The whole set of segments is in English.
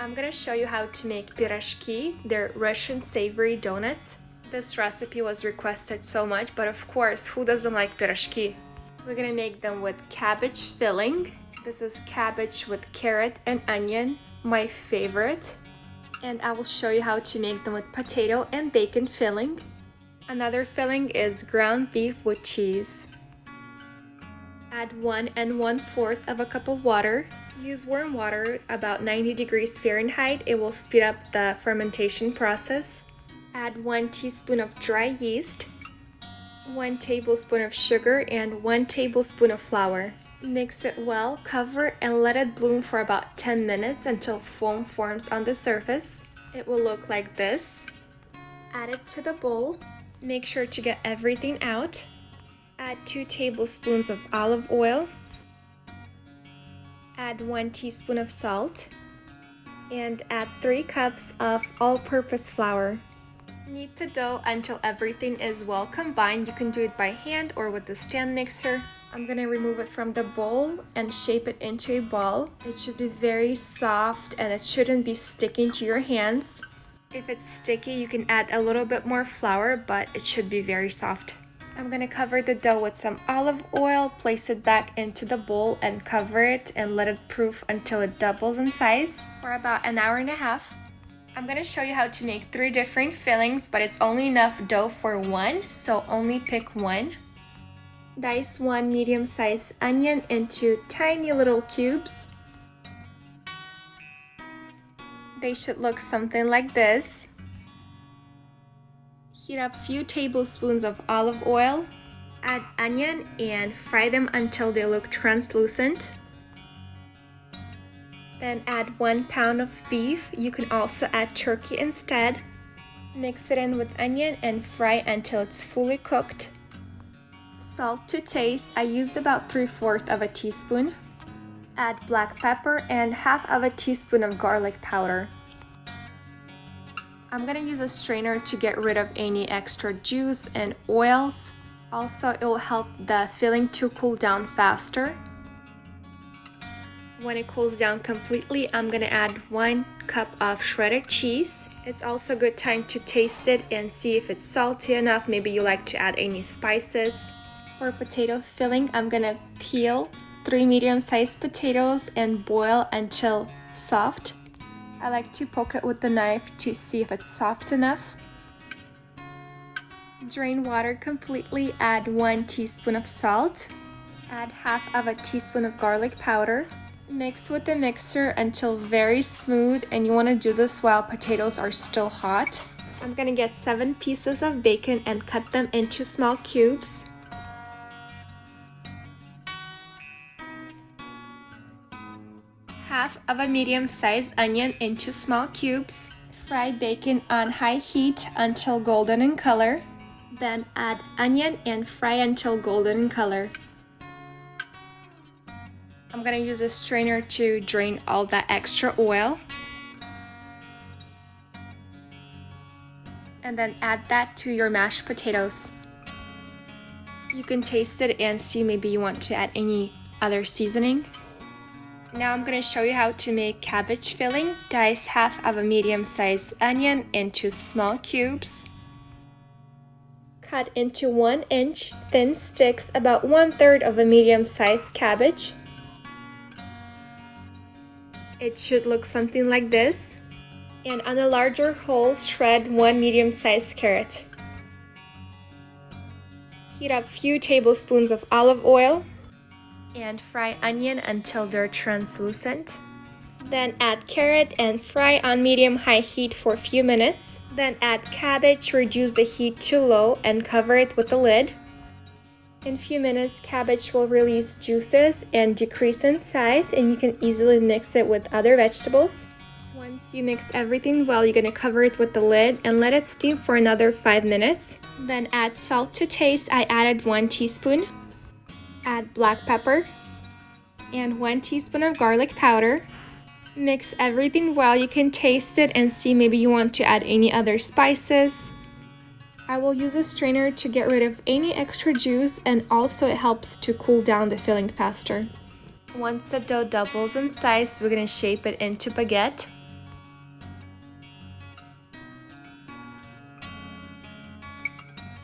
I'm gonna show you how to make Piroshki. They're Russian savory donuts. This recipe was requested so much, but of course, who doesn't like Piroshki? We're gonna make them with cabbage filling. This is cabbage with carrot and onion, my favorite. And I will show you how to make them with potato and bacon filling. Another filling is ground beef with cheese. Add 1 1/4 of a cup of water. Use warm water, about 90 degrees Fahrenheit. It will speed up the fermentation process. Add 1 teaspoon of dry yeast, 1 tablespoon of sugar, and 1 tablespoon of flour. Mix it well, cover, and let it bloom for about 10 minutes until foam forms on the surface. It will look like this. Add it to the bowl. Make sure to get everything out. Add 2 tablespoons of olive oil. Add 1 teaspoon of salt. And add 3 cups of all-purpose flour. Knead the dough until everything is well combined. You can do it by hand or with the stand mixer. I'm gonna remove it from the bowl and shape it into a ball. It should be very soft and it shouldn't be sticking to your hands. If it's sticky, you can add a little bit more flour, but it should be very soft. I'm gonna cover the dough with some olive oil, place it back into the bowl and cover it and let it proof until it doubles in size for about an hour and a half. I'm gonna show you how to make 3 different fillings, but it's only enough dough for one, so only pick one. Dice 1 medium-sized onion into tiny little cubes. They should look something like this. Heat up a few tablespoons of olive oil. Add onion and fry them until they look translucent. Then add 1 pound of beef. You can also add turkey instead. Mix it in with onion and fry until it's fully cooked. Salt to taste. I used about 3/4 of a teaspoon. Add black pepper and 1/2 of a teaspoon of garlic powder. I'm gonna use a strainer to get rid of any extra juice and oils. Also, it will help the filling to cool down faster. When it cools down completely, I'm gonna add 1 cup of shredded cheese. It's also a good time to taste it and see if it's salty enough. Maybe you like to add any spices. For potato filling, I'm gonna peel 3 medium-sized potatoes and boil until soft. I like to poke it with the knife to see if it's soft enough. Drain water completely, add 1 teaspoon of salt. Add 1/2 of a teaspoon of garlic powder. Mix with the mixer until very smooth, and you want to do this while potatoes are still hot. I'm gonna get 7 pieces of bacon and cut them into small cubes. Half of a medium-sized onion into small cubes. Fry bacon on high heat until golden in color. Then add onion and fry until golden in color. I'm gonna use a strainer to drain all that extra oil. And then add that to your mashed potatoes. You can taste it and see maybe you want to add any other seasoning. Now I'm going to show you how to make cabbage filling. Dice 1/2 of a medium-sized onion into small cubes. Cut into 1-inch thin sticks about 1/3 of a medium-sized cabbage. It should look something like this. And on the larger holes, shred 1 medium-sized carrot. Heat up a few tablespoons of olive oil. And fry onion until they're translucent. Then add carrot and fry on medium-high heat for a few minutes. Then add cabbage, reduce the heat to low, and cover it with a lid. In a few minutes, cabbage will release juices and decrease in size, and you can easily mix it with other vegetables. Once you mix everything well, you're gonna cover it with the lid and let it steam for another 5 minutes. Then add salt to taste. I added 1 teaspoon. Add black pepper and 1 teaspoon of garlic powder. Mix everything well. You can taste it and see maybe you want to add any other spices. I will use a strainer to get rid of any extra juice, and also it helps to cool down the filling faster. Once the dough doubles in size, we're going to shape it into baguette.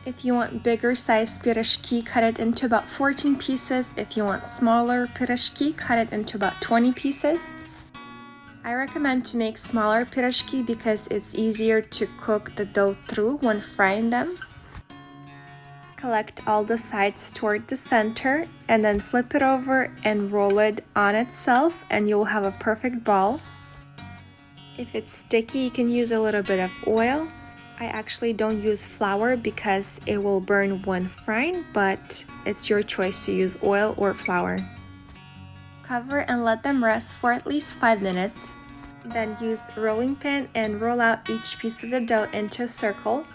If you want bigger size piroshki, cut it into about 14 pieces. If you want smaller piroshki, cut it into about 20 pieces. I recommend to make smaller piroshki because it's easier to cook the dough through when frying them. Collect all the sides toward the center and then flip it over and roll it on itself and you'll have a perfect ball. If it's sticky, you can use a little bit of oil. I actually don't use flour because it will burn when frying, but it's your choice to use oil or flour. Cover and let them rest for at least 5 minutes. Then use a rolling pin and roll out each piece of the dough into a circle.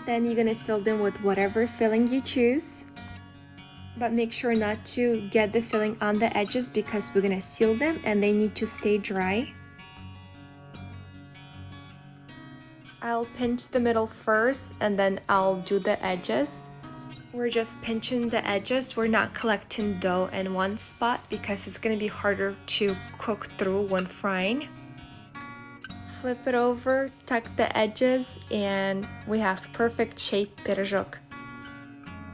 Then you're gonna fill them with whatever filling you choose. But make sure not to get the filling on the edges because we're gonna seal them and they need to stay dry. I'll pinch the middle first and then I'll do the edges. We're just pinching the edges. We're not collecting dough in one spot because it's gonna be harder to cook through when frying. Flip it over, tuck the edges, and we have perfect shaped pirozhok.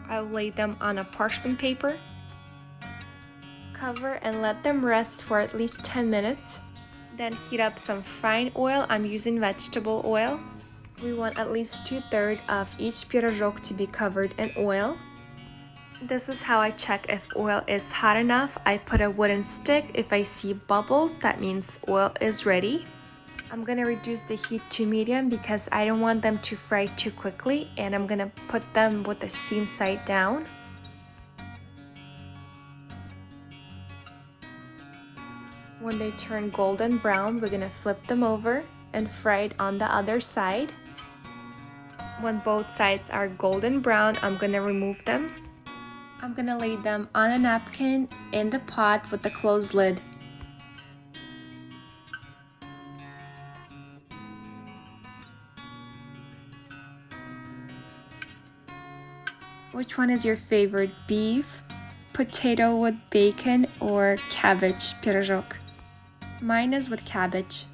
I'll lay them on a parchment paper. Cover and let them rest for at least 10 minutes. Then heat up some frying oil. I'm using vegetable oil. We want at least 2/3 of each pirozhok to be covered in oil. This is how I check if oil is hot enough. I put a wooden stick. If I see bubbles, that means oil is ready. I'm gonna reduce the heat to medium because I don't want them to fry too quickly, and I'm gonna put them with the seam side down. When they turn golden brown, we're gonna flip them over and fry it on the other side. When both sides are golden brown, I'm gonna remove them. I'm gonna lay them on a napkin in the pot with the closed lid. Which one is your favorite? Beef, potato with bacon, or cabbage pirozhok? Mine is with cabbage.